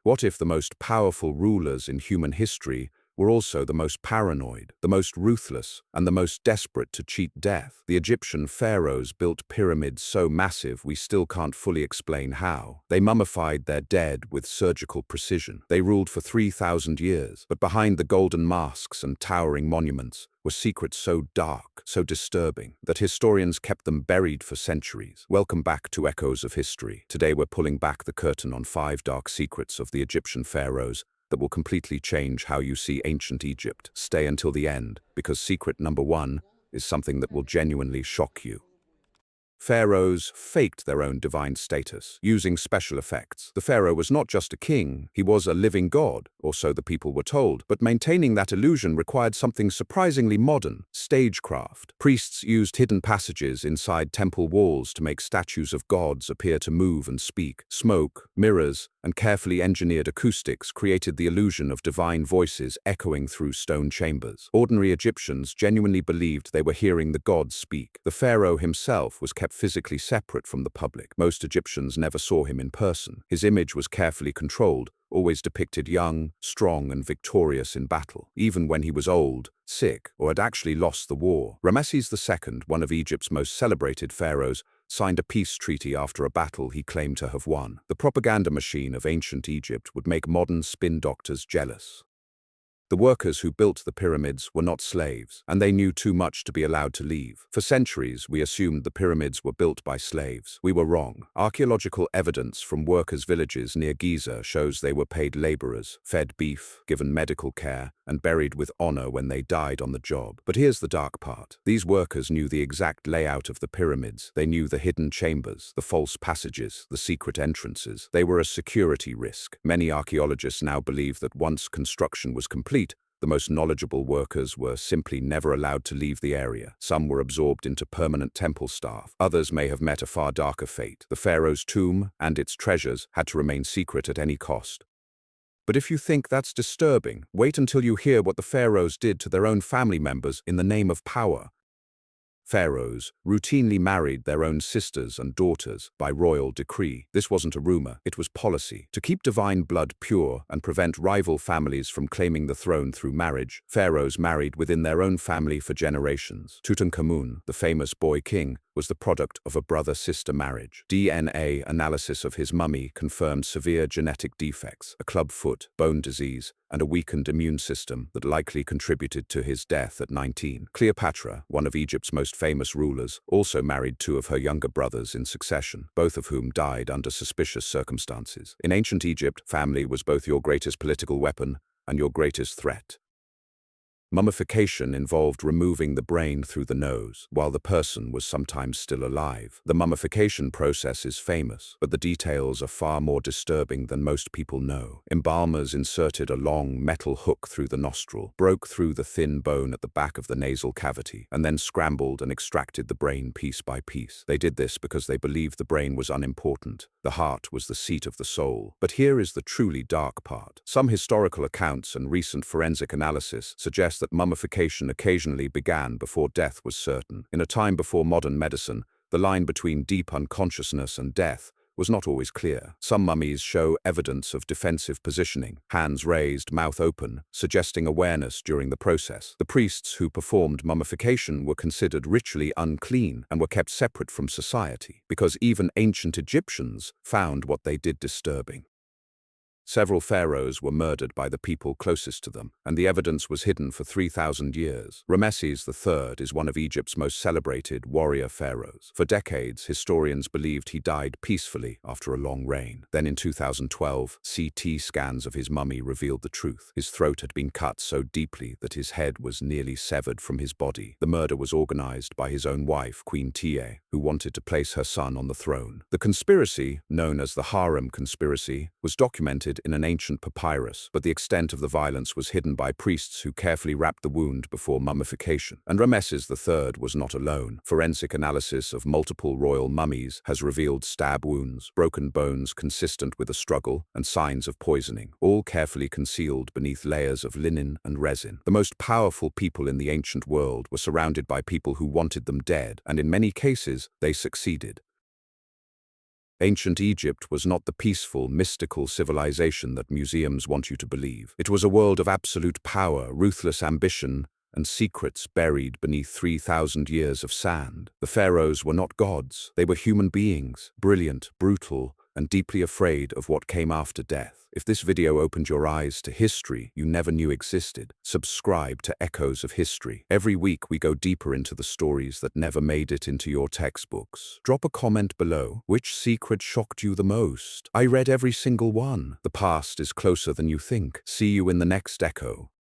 What if the most powerful rulers in human history were also the most paranoid, the most ruthless, and the most desperate to cheat death? The Egyptian pharaohs built pyramids so massive we still can't fully explain how. They mummified their dead with surgical precision. They ruled for 3,000 years, but behind the golden masks and towering monuments were secrets so dark, so disturbing, that historians kept them buried for centuries. Welcome back to Echoes of History. Today we're pulling back the curtain on 5 dark secrets of the Egyptian pharaohs that will completely change how you see ancient Egypt. Stay until the end, because secret number 1 is something that will genuinely shock you. Pharaohs faked their own divine status, using special effects. The pharaoh was not just a king, he was a living god, or so the people were told, but maintaining that illusion required something surprisingly modern: stagecraft. Priests used hidden passages inside temple walls to make statues of gods appear to move and speak. Smoke, mirrors, and carefully engineered acoustics created the illusion of divine voices echoing through stone chambers. Ordinary Egyptians genuinely believed they were hearing the gods speak. The pharaoh himself was kept physically separate from the public. Most Egyptians never saw him in person. His image was carefully controlled, always depicted young, strong, and victorious in battle, even when he was old, sick, or had actually lost the war. Ramesses II, one of Egypt's most celebrated pharaohs, signed a peace treaty after a battle he claimed to have won. The propaganda machine of ancient Egypt would make modern spin doctors jealous. The workers who built the pyramids were not slaves, and they knew too much to be allowed to leave. For centuries, we assumed the pyramids were built by slaves. We were wrong. Archaeological evidence from workers' villages near Giza shows they were paid laborers, fed beef, given medical care, and buried with honor when they died on the job. But here's the dark part. These workers knew the exact layout of the pyramids. They knew the hidden chambers, the false passages, the secret entrances. They were a security risk. Many archaeologists now believe that once construction was complete, the most knowledgeable workers were simply never allowed to leave the area. Some were absorbed into permanent temple staff. Others may have met a far darker fate. The pharaoh's tomb and its treasures had to remain secret at any cost. But if you think that's disturbing, wait until you hear what the pharaohs did to their own family members in the name of power. Pharaohs routinely married their own sisters and daughters by royal decree. This wasn't a rumor, it was policy. To keep divine blood pure and prevent rival families from claiming the throne through marriage, pharaohs married within their own family for generations. Tutankhamun, the famous boy king, was the product of a brother-sister marriage. DNA analysis of his mummy confirmed severe genetic defects, a club foot, bone disease, and a weakened immune system that likely contributed to his death at 19. Cleopatra, one of Egypt's most famous rulers, also married 2 of her younger brothers in succession, both of whom died under suspicious circumstances. In ancient Egypt, family was both your greatest political weapon and your greatest threat. Mummification involved removing the brain through the nose, while the person was sometimes still alive. The mummification process is famous, but the details are far more disturbing than most people know. Embalmers inserted a long metal hook through the nostril, broke through the thin bone at the back of the nasal cavity, and then scrambled and extracted the brain piece by piece. They did this because they believed the brain was unimportant. The heart was the seat of the soul. But here is the truly dark part. Some historical accounts and recent forensic analysis suggest that mummification occasionally began before death was certain. In a time before modern medicine, the line between deep unconsciousness and death was not always clear. Some mummies show evidence of defensive positioning, hands raised, mouth open, suggesting awareness during the process. The priests who performed mummification were considered ritually unclean and were kept separate from society, because even ancient Egyptians found what they did disturbing. Several pharaohs were murdered by the people closest to them, and the evidence was hidden for 3,000 years. Ramesses III is one of Egypt's most celebrated warrior pharaohs. For decades, historians believed he died peacefully after a long reign. Then in 2012, CT scans of his mummy revealed the truth. His throat had been cut so deeply that his head was nearly severed from his body. The murder was organized by his own wife, Queen Tiye, who wanted to place her son on the throne. The conspiracy, known as the Harem conspiracy, was documented in an ancient papyrus, but the extent of the violence was hidden by priests who carefully wrapped the wound before mummification. And Ramesses III was not alone. Forensic analysis of multiple royal mummies has revealed stab wounds, broken bones consistent with a struggle, and signs of poisoning, all carefully concealed beneath layers of linen and resin. The most powerful people in the ancient world were surrounded by people who wanted them dead, and in many cases, they succeeded. Ancient Egypt was not the peaceful, mystical civilization that museums want you to believe. It was a world of absolute power, ruthless ambition, and secrets buried beneath 3,000 years of sand. The pharaohs were not gods. They were human beings, brilliant, brutal, and deeply afraid of what came after death. If this video opened your eyes to history you never knew existed, subscribe to Echoes of History. Every week we go deeper into the stories that never made it into your textbooks. Drop a comment below. Which secret shocked you the most? I read every single one. The past is closer than you think. See you in the next Echo.